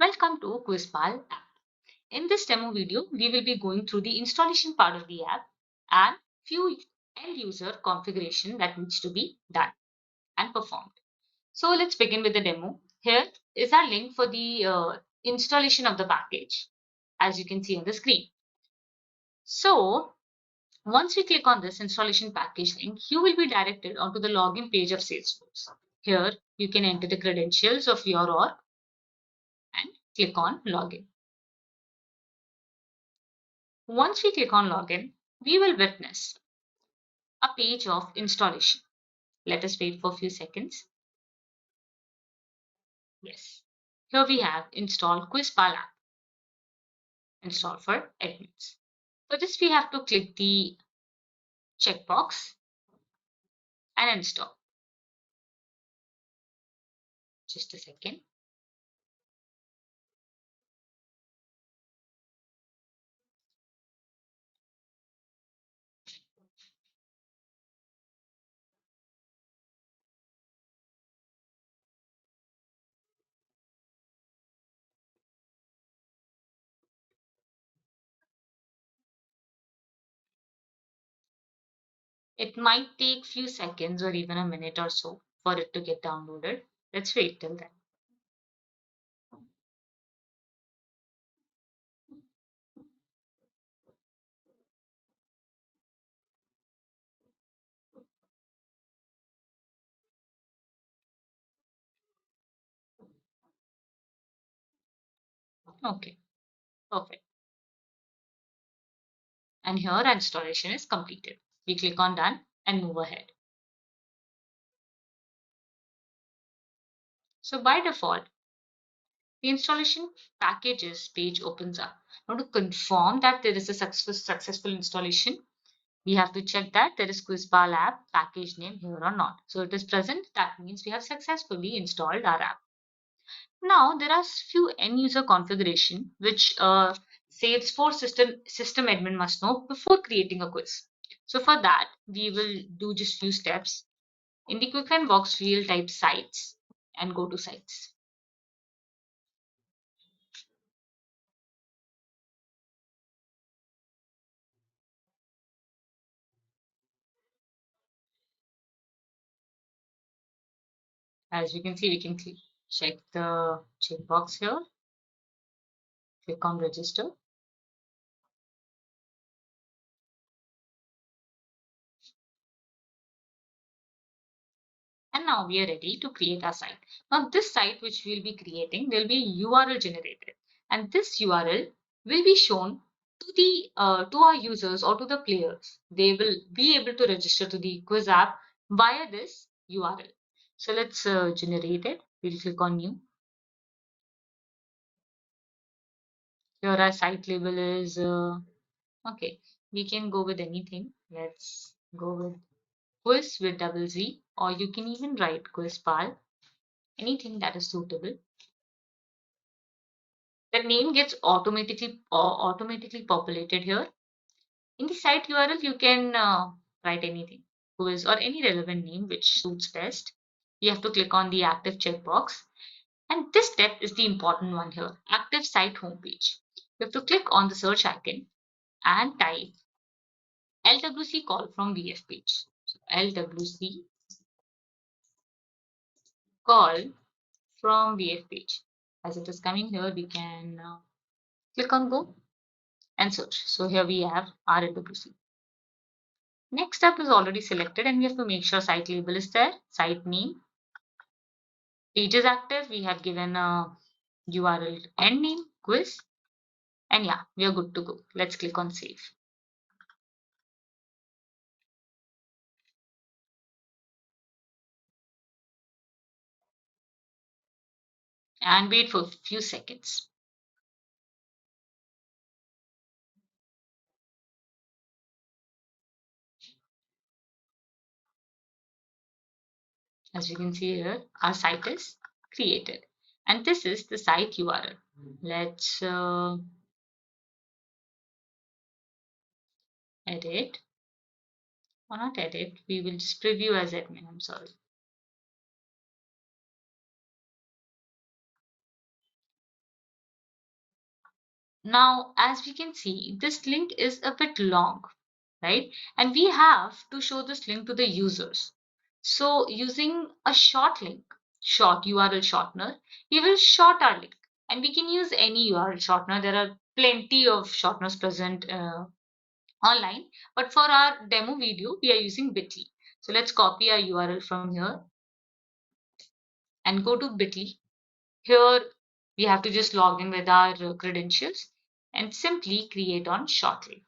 Welcome to Quizpall App. In this demo video, we will be going through the installation part of the app and few end user configuration that needs to be done and performed. So let's begin with the demo. Here is our link for the installation of the package, as you can see on the screen. So once we click on this installation package link, you will be directed onto the login page of Salesforce. Here you can enter the credentials of your org and click on login. Once we click on login, we will witness a page of installation. Let us wait for a few seconds. Yes. Here we have install Quizpall app, install for admins. For this, we have to click the checkbox and install. Just a second. It might take few seconds or even a minute or so for it to get downloaded. Let's wait till then. Okay, perfect. And here installation is completed. We click on done and move ahead. So by default, the installation packages page opens up. Now to confirm that there is a successful installation, we have to check that there is Quizpall app package name here or not. So it is present. That means we have successfully installed our app. Now there are few end user configuration which Salesforce system admin must know before creating a quiz. So for that, we will do just few steps. In the quick find box, we'll type sites and go to sites. As you can see, we can check the checkbox here, click on register. And now we are ready to create our site. Now this site which we'll be creating will be URL generated, and this URL will be shown to the to our users or to the players. They will be able to register to the quiz app via this URL. So let's generate it. We'll click on new. Here our site label is okay. We can go with anything. Let's go with quiz with double Z, or you can even write QuizPal, anything that is suitable. The name gets automatically populated here. In the site URL, you can write anything, quiz or any relevant name which suits best. You have to click on the active checkbox. And this step is the important one here, active site homepage. You have to click on the search icon and type LWC call from VF page. So LWC call from VF page. As it is coming here, we can click on go and search. So here we have our LWC. Next step is already selected and we have to make sure site label is there, site name, page is active, we have given a URL end name, quiz, and yeah, we are good to go. Let's click on save. And wait for a few seconds. As you can see here, our site is created. And this is the site URL. Let's edit, or not edit, we will just preview as admin, I'm sorry. Now, as we can see, this link is a bit long, right? And we have to show this link to the users. So using a short link, short URL shortener, we will short our link. And we can use any URL shortener. There are plenty of shorteners present online. But for our demo video, we are using bit.ly. So let's copy our URL from here and go to bit.ly. Here we have to just log in with our credentials and simply create on short link.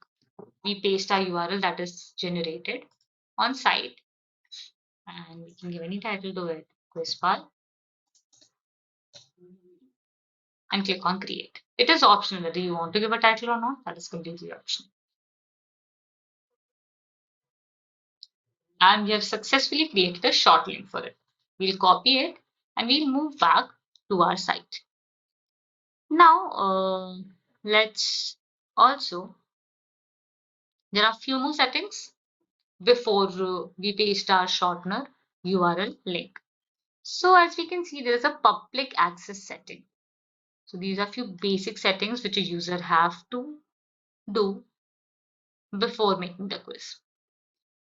We paste our URL that is generated on site and we can give any title to it, QuizPal, and click on create. It is optional whether you want to give a title or not, that is completely optional. And we have successfully created a short link for it. We'll copy it and we'll move back to our site. Now, let's also, there are few more settings before we paste our shortener URL link. So as we can see, there is a public access setting. So these are few basic settings which a user have to do before making the quiz.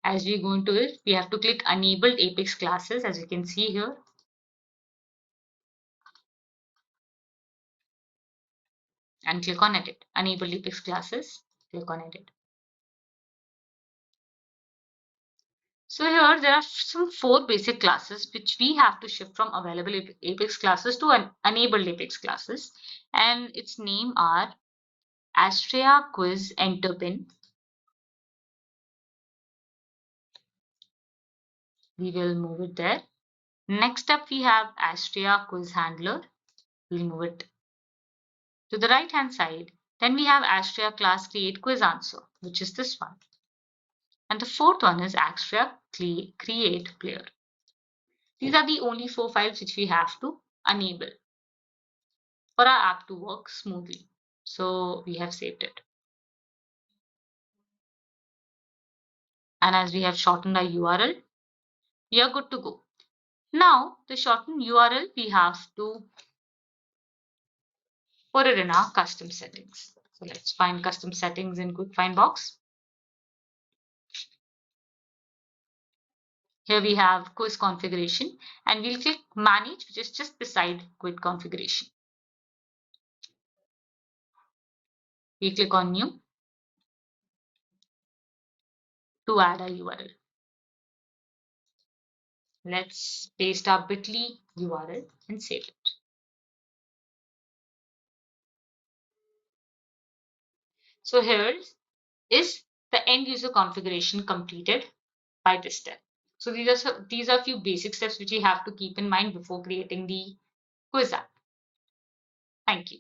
As we go into it, we have to click Enable Apex Classes, as you can see here. And click on Edit. Enable Apex Classes, click on Edit. So here there are some 4 basic classes which we have to shift from available Apex classes to an enabled Apex classes. And its name are Astrea Quiz Enter Pin. We will move it there. Next up we have Astrea Quiz Handler. We'll move it to the right hand side. Then we have Astrea class create quiz answer, which is this one. And the fourth one is Astrea create player. These are the only 4 files which we have to enable for our app to work smoothly. So we have saved it. And as we have shortened our URL, we are good to go. Now the shortened URL, we have to put it in our custom settings. So let's find custom settings in quick find box. Here we have quiz configuration and we'll click manage, which is just beside quiz configuration. We click on new to add a URL. Let's paste our bit.ly URL and save it. So here is the end user configuration completed by this step. So these are few basic steps which you have to keep in mind before creating the quiz app. Thank you.